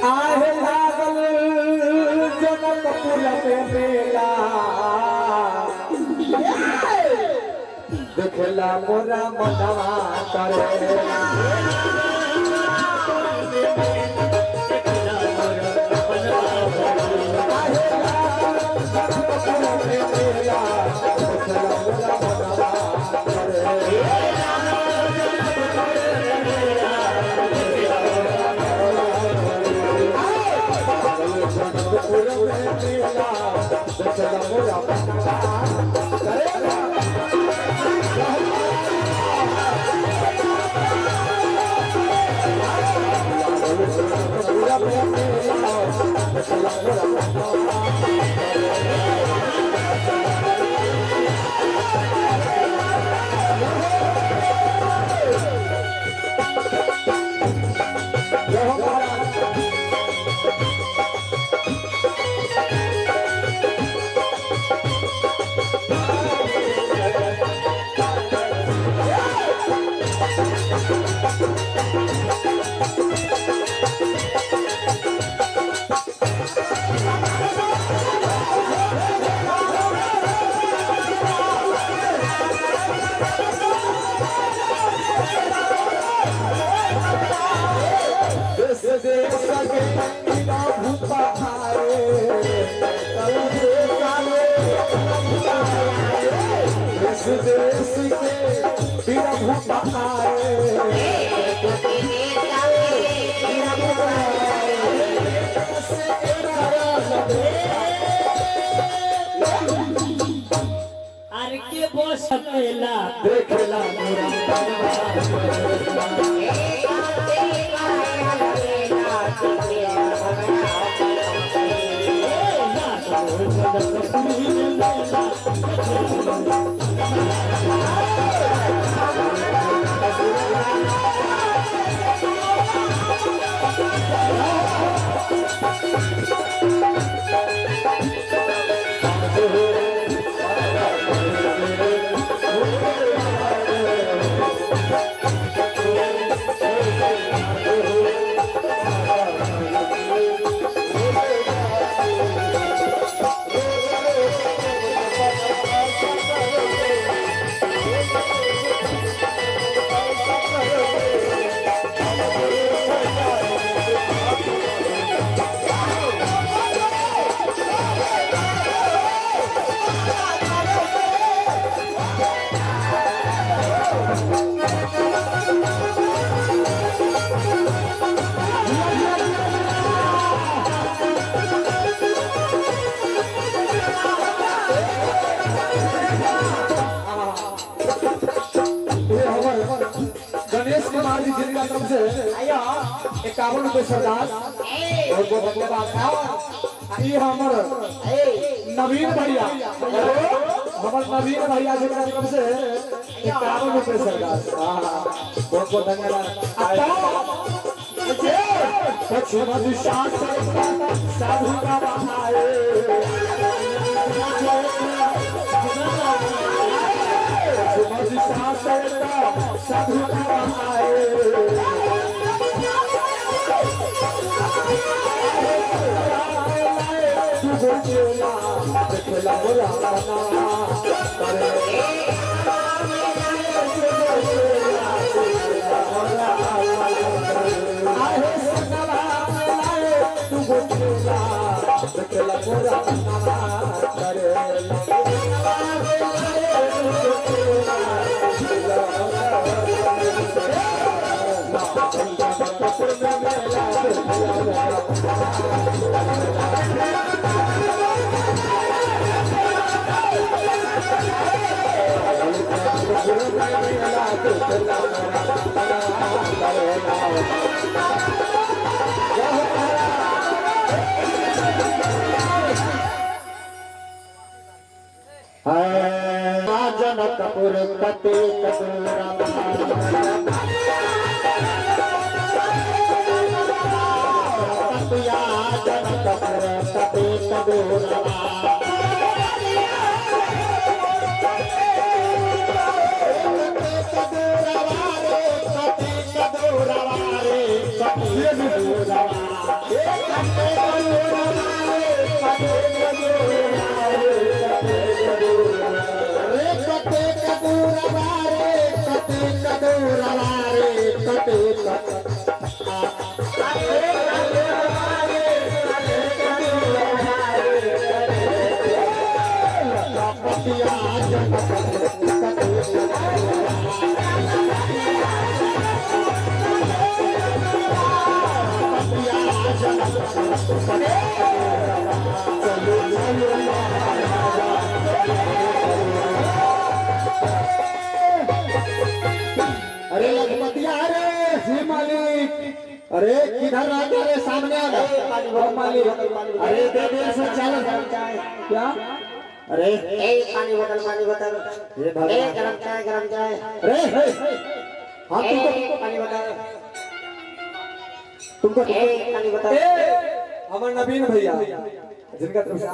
आहे लागल जनकपुर में मेला देखला मोरा मनवा करेला सकेला देखला मोरा गणेश कुमार जी जिनका तरफ से 51 रुपये सरदार और वो धन्यवाद ये हमर नवीन भैया हमर नवीन भैया जिनका तरफ से 51 रुपये सरदार बहुत बहुत धन्यवाद पश्चिम दिशा से साधु का बहाए साधु का बहाए जनकपुर कते कदूरा जनकपुर कते कदूरा कते कदूरा अरे लखपतिया रे जी मालिक, अरे किधर रह गया रे? सामने आ गया मालिक। अरे देर से चल क्या? अरे पानी बोतल ये भगवान, गरम चाय अरे हाँ पानी बोतल तुमको पानी बोतल हमारे नवीन भैया जिनका तरफ से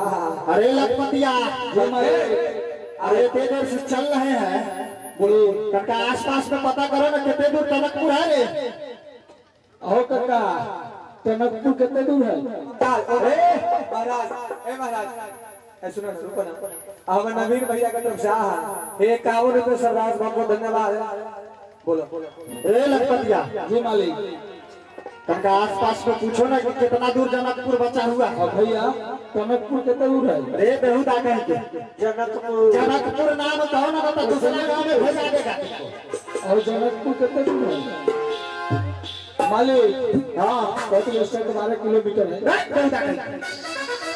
अरे लखपतिया जी मालिक। अरे देर से चल रहे हैं, बोलो काका आसपास में पता करो ना कितने दूर टनकपुर है रे? अहो काका टनकपुर कितने दूर है? महाराज सुनो रुको ना, हमारे नवीन भैया का तरफ से हे 51 रुपये सरदार साहब को धन्यवाद। बोलो रे लखपतिया जी मालिक। काका आसपास में पूछो ना कि कितना दूर जनकपुर बचा हुआ है। और भैया टनकपुर कितने दूर है? अरे बेहूद आ गए के जनकपुर नाम कहो ना तो दूसरा गांव में भेजा देगा तुमको। और जनकपुर कितने दूर है मालिक? हाँ 12 किलोमीटर है। बेहूद आ गए।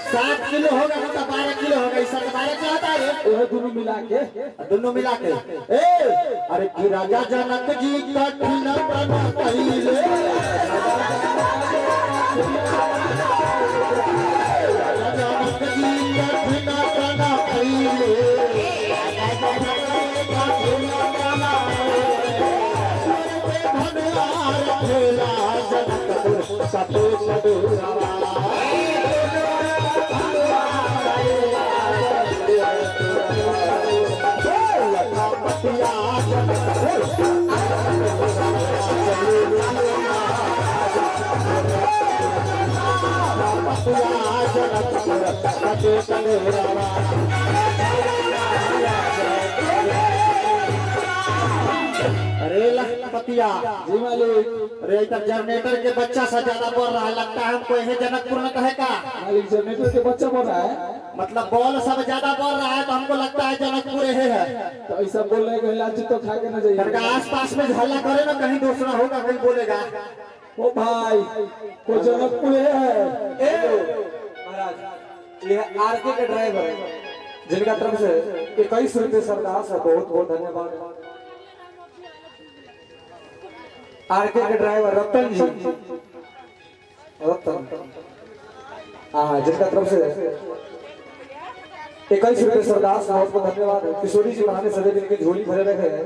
7 किलो होगा तो 12 किलो होगा, इस 12 क्या होता है? वह दोनों मिला के दोनों मिला के अरे कि राजा जनक जी कठिन बन पहिले, राजा जनक जी कठिन बन पहिले, जनकपुर सतो सदुरवा अरे लखपतिया जी मालिक। अरे इधर जनरेटर के बच्चा सा ज्यादा बोल रहा है, लगता है हमको यह जनकपुर में कहे का मालिक जनरेटर के बच्चा बोल रहा है, मतलब बॉल सब ज्यादा बोल रहा है तो हमको लगता है जनकपुर यही है। तो ऐसा बोल रहे हैं लालची तो खा के न जाइए। लड़का आसपास में हल्ला करे ना, कहीं दूसरा होगा कहीं बोलेगा। ओ भाई को जनकपुर है। महाराज ये आरके के ड्राइवर है जिनका तरफ से 21 रुपये सरदार से बहुत बहुत धन्यवाद। आरके के ड्राइवर रतन जी, रतन हाँ जिनका तरफ से 21 रुपये सरदार से बहुत बहुत धन्यवाद। किशोरी जी महाने सभी दिन की झोली भरे रखे हैं।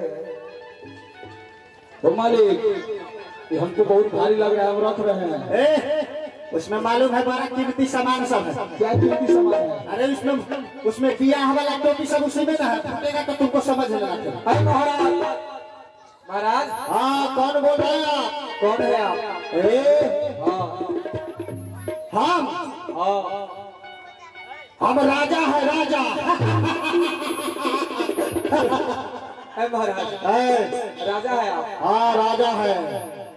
तो मालिक ये हमको बहुत भारी लग रहा है, हम रख रहे हैं। उसमें मालूम है बड़ा कीमती सामान सब है। क्या कीमती सामान है? अरे उसमें किया वाला टोपी सब उसी में ना है, फटेगा तो तुमको समझ लेना। अरे महाराज, महाराज हाँ कौन बोल रहे हैं आप? कौन है आप? हम राजा है राजा। महाराज राजा है आप? हाँ राजा है।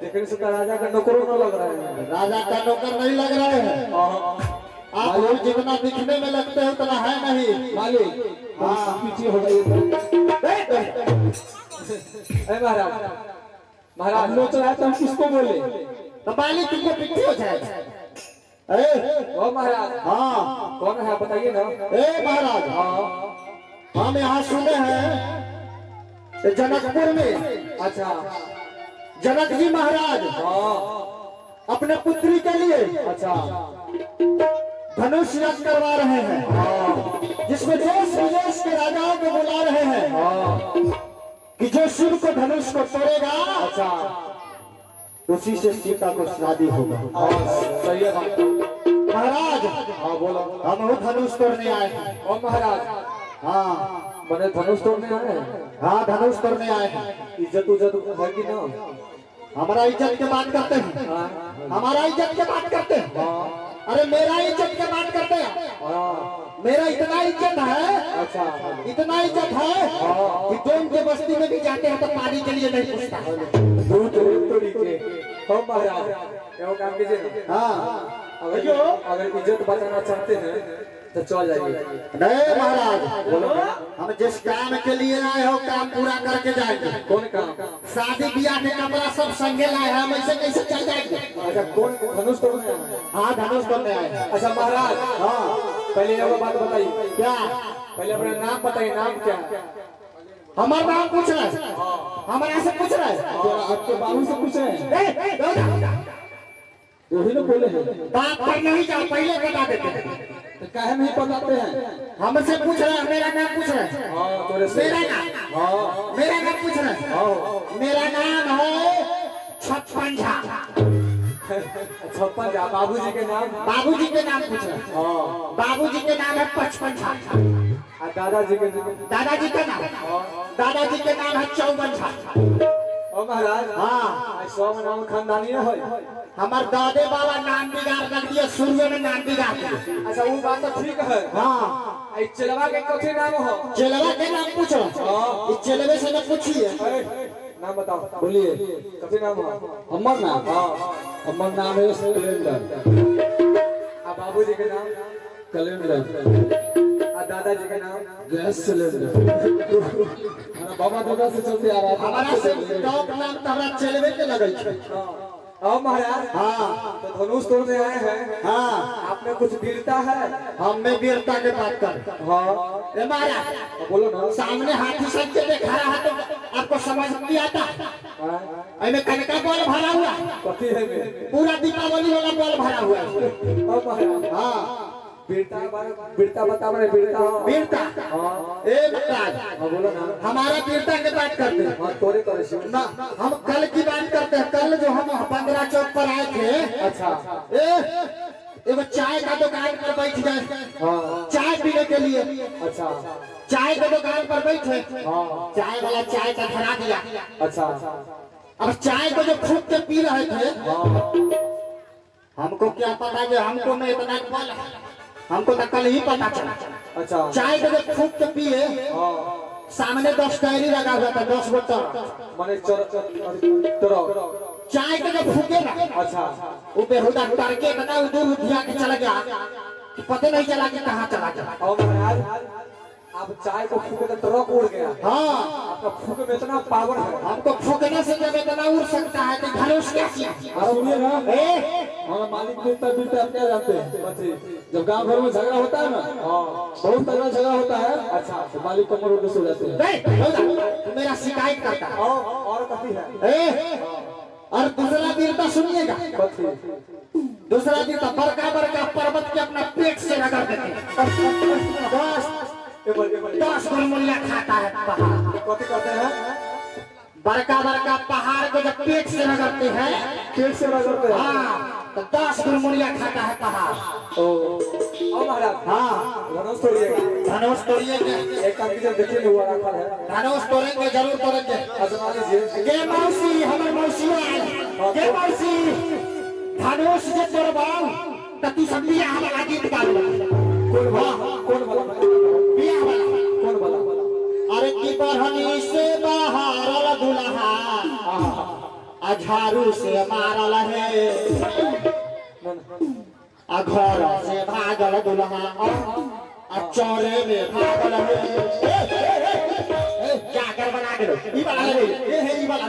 देखने से तो राजा का नौकरों न लग रहा है। राजा का नौकर नहीं लग रहे हैं आप, लोग जितना दिखने में लगते हैं उतना है नहीं। मालिक हाँ। पीछे हो जाइए। महाराज महाराज हम लोग चलाए तो हम किसको बोले? तो मालिक तुमको पीछे हो जाएगा। ओ महाराज हाँ कौन है बताइए ना। महाराज हम यहाँ सुने हैं जनकपुर में अच्छा जनक जी महाराज अपने पुत्री के लिए अच्छा धनुष यज्ञ करवा रहे हैं, जिसमें देश विदेश के राजाओं को बुला रहे हैं कि जो शिव को धनुष को तोड़ेगा अच्छा उसी से सीता को शादी होगा। सही है महाराज हाँ बोलो। हम वो धनुष तोड़ने आए हैं। ओ महाराज हाँ मैंने धनुष तोड़ने आए। हाँ धनुष तोड़ने आए हैं। इज्जत उज्जत है कि ना? हमारा इज्जत की बात करते हैं, हमारा इज्जत की बात करते हैं। अरे मेरा इज्जत की बात करते हैं। मेरा इतना इज्जत है, अच्छा इतना इज्जत है कि डोम के बस्ती में भी जाते हैं तो पानी के लिए नहीं पूछता। दूध तोड़ी के। हो महाराज क्या काम कीजिए। हाँ अगर इज्जत बचाना चाहते हैं तो चल जाइए। नहीं महाराज, बोलो हम जिस काम के लिए आए हो काम पूरा करके जाएंगे। कौन काम? शादी ब्याह के कपड़ा सब संगे लाए हैं, हम ऐसे कैसे चल जाएंगे? अच्छा कौन धनुष तोड़ने आए हैं? हाँ धनुष करने आए हैं। अच्छा महाराज, हाँ पहले ये बात बताइए, क्या? पहले अपना नाम बताइए, नाम क्या है? हमारा नाम पूछ रहे हैं, हमारे से पूछ रहे हैं, आपके बाबू से पूछ रहे हैं? वही तो बोले हैं। बात पर नहीं जाओ, पहले बता देते हैं। तो काहे नहीं बताते हैं? हमसे पूछ रहे हैं, मेरा नाम पूछ रहे हैं। हाँ तोरे से। मेरा नाम, मेरा नाम पूछ रहे हैं। मेरा नाम है छप्पन झा। छप्पन झा। बाबूजी के नाम? बाबूजी के नाम पूछ रहे हैं। हाँ। बाबूजी के नाम है 55 झा। और दादाजी के? दादाजी का नाम, दादाजी के नाम है 54 झा। ओ महाराज, हाँ 100 में नाम खानदानी है। हमारे दादे बाबा नाम बिगाड़ कर दिए, शुरू में नाम बिगाड़ दिए। अच्छा वो बात तो ठीक है। हाँ आई चलवा के कथी नाम हो? चेलवा के नाम पूछो, इस चेलवे से न पूछिए। नाम बताओ। बोलिए कथी नाम हो? हमार नाम? हाँ। हमार नाम है कैलेंडर। और बाबूजी के नाम? कैलेंडर। और दादाजी के नाम? Gas cylinder. हमारा बाबा दादा से चलते आ रहा है। हमारा से टॉप नाम तो हमारा चेलवे के लगल है। ओ महाराज, हाँ तो धनुष तोड़ने आए हैं। हाँ आपने कुछ वीरता है? हमें वीरता के बात कर। हाँ ए महाराज, तो बोलो ना। सामने हाथी सब के देखा रहा तो आपको समझ नहीं आता? में कनका बॉल भरा हुआ, कथी है में? पूरा दीपावली वाला बॉल भरा हुआ है। ओ महाराज, हाँ वीरता बता रहे। वीरता? वीरता हाँ। ए महाराज, हाँ बोलो ना। हमारा वीरता की बात करते हैं हाँ तोरे करे से। ना, हम कल की बात करते हैं। कल जो हम 15 चौक पर आए थे, अच्छा। एगो चाय का दुकान पर बैठ गए, हाँ। चाय पीने के लिए। अच्छा। चाय के दुकान पर बैठे, हाँ। चाय वाला चाय का धरा दिया। अच्छा। अब चाय को जो फूंक के पी रहे थे, हाँ। हमको क्या पता कि हमको में इतना बल है, हमको तो कल ही पता चला। अच्छा। चाय को जब फूंक के पिए, हाँ। सामने 10 डायरी लगा हुआ था, 10 बोतल। माने चोर चाय को जब फूके ना, अच्छा। वो बेहुदा करके बता दूर उठिया के चला गया, पता नहीं चला कि कहाँ चला गया। और महाराज, आप चाय को फूके तो ट्रक उड़ गया। हाँ आपका फूक में इतना पावर है। हमको फूकने से जब इतना उड़ सकता है तो धनुष क्या किया? सुनिए ना, हमारा मालिक बीता आप क्या जानते हैं? जब गांव घर में झगड़ा होता है ना, बहुत तगड़ा झगड़ा होता है। अच्छा। तो मालिक कमर उड़ सो जाते हैं। मेरा शिकायत करता है। और कथी है? और दूसरा वीरता सुनिएगा। दूसरा वीरता, बड़का बड़का पर्वत के अपना पेट से रगड़ देते। 10 गुलमुलिया खाता है पहाड़। कथी कहते हैं? बड़का बड़का पहाड़ को जब पेट से रगड़ते हैं, पेट से रगड़ते हैं। हाँ तो 10 गुलमुलिया खाता है पहाड़। ओ महाराज, हाँ धनुष तोड़िएगा। धनुष तोड़िएंगे। एक काम कीजिए, देखिए हुआ रखा है। धनुष तोड़ेंगे, जरूर तोड़ेंगे। आजमा लीजिए। गे मौसी, हमर मौसी आए। गे मौसी, धनुष जे तोड़बाऊ तो तू सब बियाह वाला गीत गाओ। कौन वाला? बियाह वाला कौन वाला? अरे की बरहनी से बाहरल दुल्हा, झाड़ू से मारल है, घर से भागल दुल्हा, चौरे में भागल है। क्या कर बना के लो? ई वाला है, ये है ई वाला।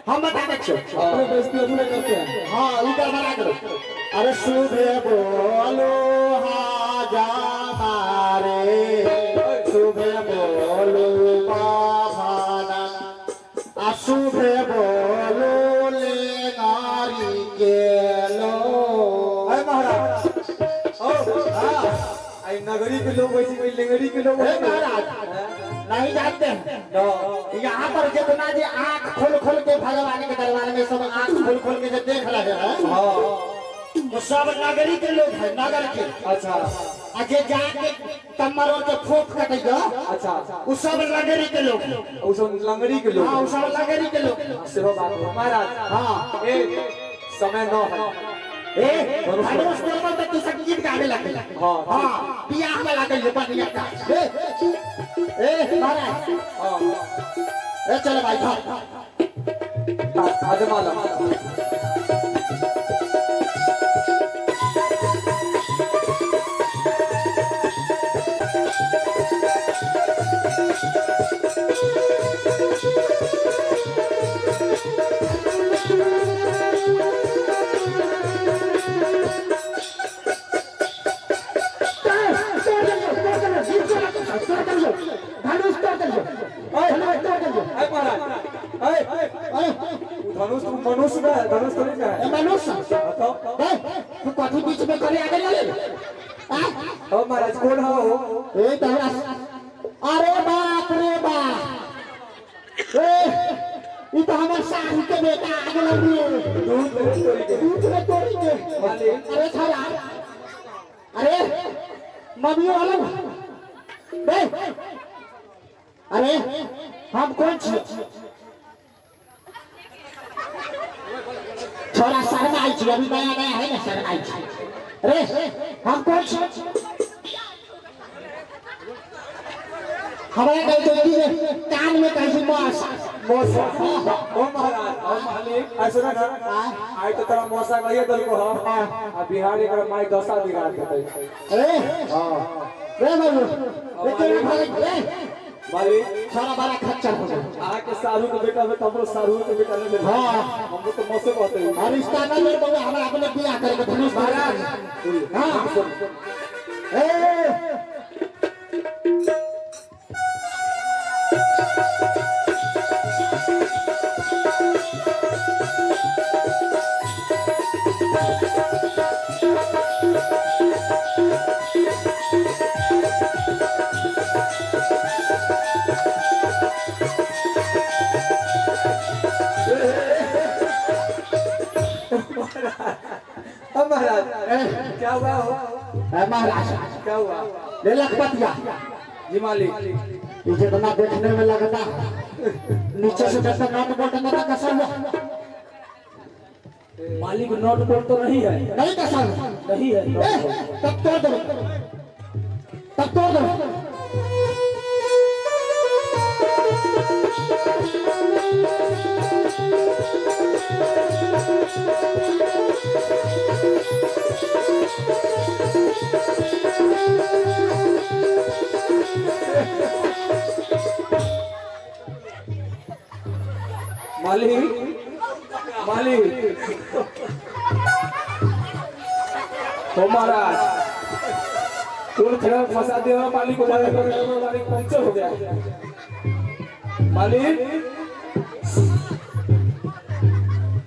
हम बता दे छो, अपने बेइज्जती अपने करते हैं। हाँ ई कर बना के लो। अरे सुबह बोलो हाजा मारे, सुबह बोलो पाभाना, सुबह बोलो ले नारी के लो। अरे महाराज, आई नगरी के लोग वैसे कोई लेंगड़ी के लोग हे महाराज, नहीं जानते हैं यहाँ पर जितना जी आँख खोल खोल के भगवान के दरबार में सब आँख खोल खोल के जो देख रहे हैं, वो सब नगरी के लोग हैं, नगर के। अच्छा। आगे जाके कमरों के फोट कटेगा, अच्छा। वो सब नगरी के लोग हैं। उस लंगड़ी के लोग। हाँ वो सब नगरी के लोग। सेवा बात है महाराज। हाँ समय न है। धनुष तोड़बो तो तू सब गीत गावे लगे। हाँ बियाह में लगे बढ़िया का। महाराज, चलो भाई आजमा ला। बताओ तू कथी बीच में करे आगे ले ओ महाराज कौन हो ए तहरा अरे बाप रे बाप ए ये तो हमारे साहू के बेटा आगे लग रही दूध में तोड़ी के अरे छोरा अरे मम्मी वाला बे अरे हम कौन छी छोरा शर्मा आई छी अभी नया नया है ना शर्मा आई छी अरे हम कौन छी हमारे कहीं तो कान में कहीं मौसा मौसा ओ महाराज ओ मालिक ऐसे ना आई तो तेरा मौसा कहिए तो को हां अब बिहार एक माई दशा बिगाड़ देते अरे हां रे बाबू लेकिन रे मालिक छोरा बड़ा खच्चर हो गया आके सारू के बेटा में तमरो सारू के बेटा ले हां हमको तो मौसे कहते हैं और रिश्ता ना ले बाबू हमरा अपने बियाह करके धनुष महाराज हां ए महाराज क्या हुआ हो महाराज क्या हुआ ले लखपतिया जी मालिक ये जितना देखने में लगता नीचे से जैसे नोट बोल्ट में ना कसा हुआ मालिक नोट बोल्ट तो नहीं है नहीं कसा हुआ नहीं है तब तोड़ दो तब तोड़ दो मालिक मालिक तो महाराज तुम फिर फंसा दे मालिक को मालिक पंचर हो गया मालिक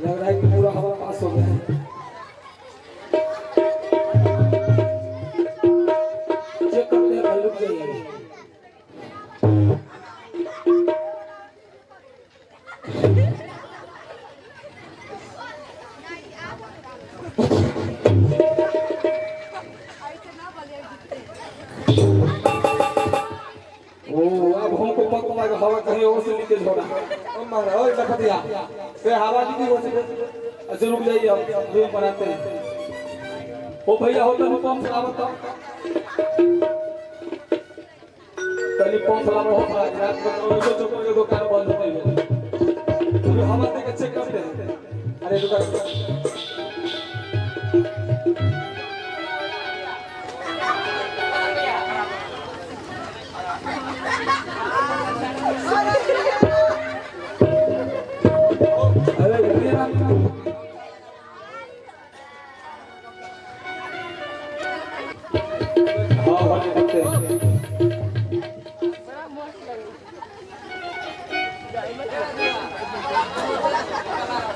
लग रहा है कि पूरा हवा पास हो गया चेक करते हैं रुक जाइए हवा कहीं और से लीकेज हो रहा है ओ महाराज ओ लखतिया ये हवा लीकेज हो से अच्छा रुक जाइए अब रूम बनाते हैं ओ भैया हो तो पंप चला बताओ तनी पंप चला हो महाराज रात को जो जो के दुकान बंद होते हैं तो हवा देके चेक करते हैं अरे दुकान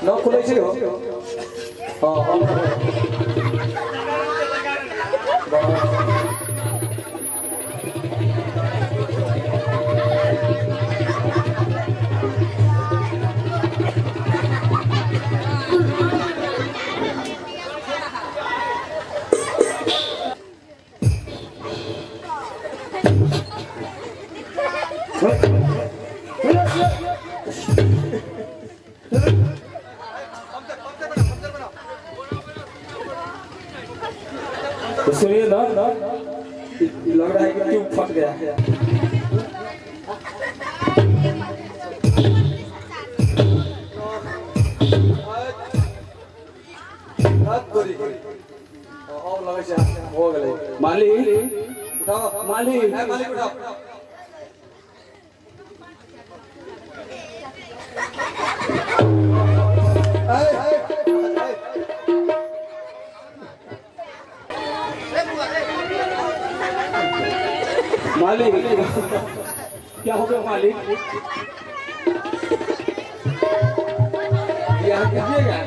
No खुले छी हो तो सुनिए ना लग रहा है कि ट्यूब फट गया है मालिक उठाओ मालिक मालिक उठाओ मालिक क्या हो गया मालिक यहाँ कीजिएगा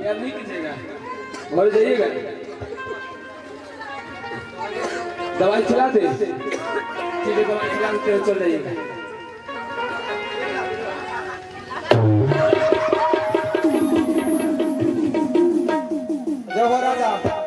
यार नहीं कीजिएगा, घर जाइएगा, दवाई खिला दे, ठीक है दवाई खिला के चल जाइएगा। जय हो राजा।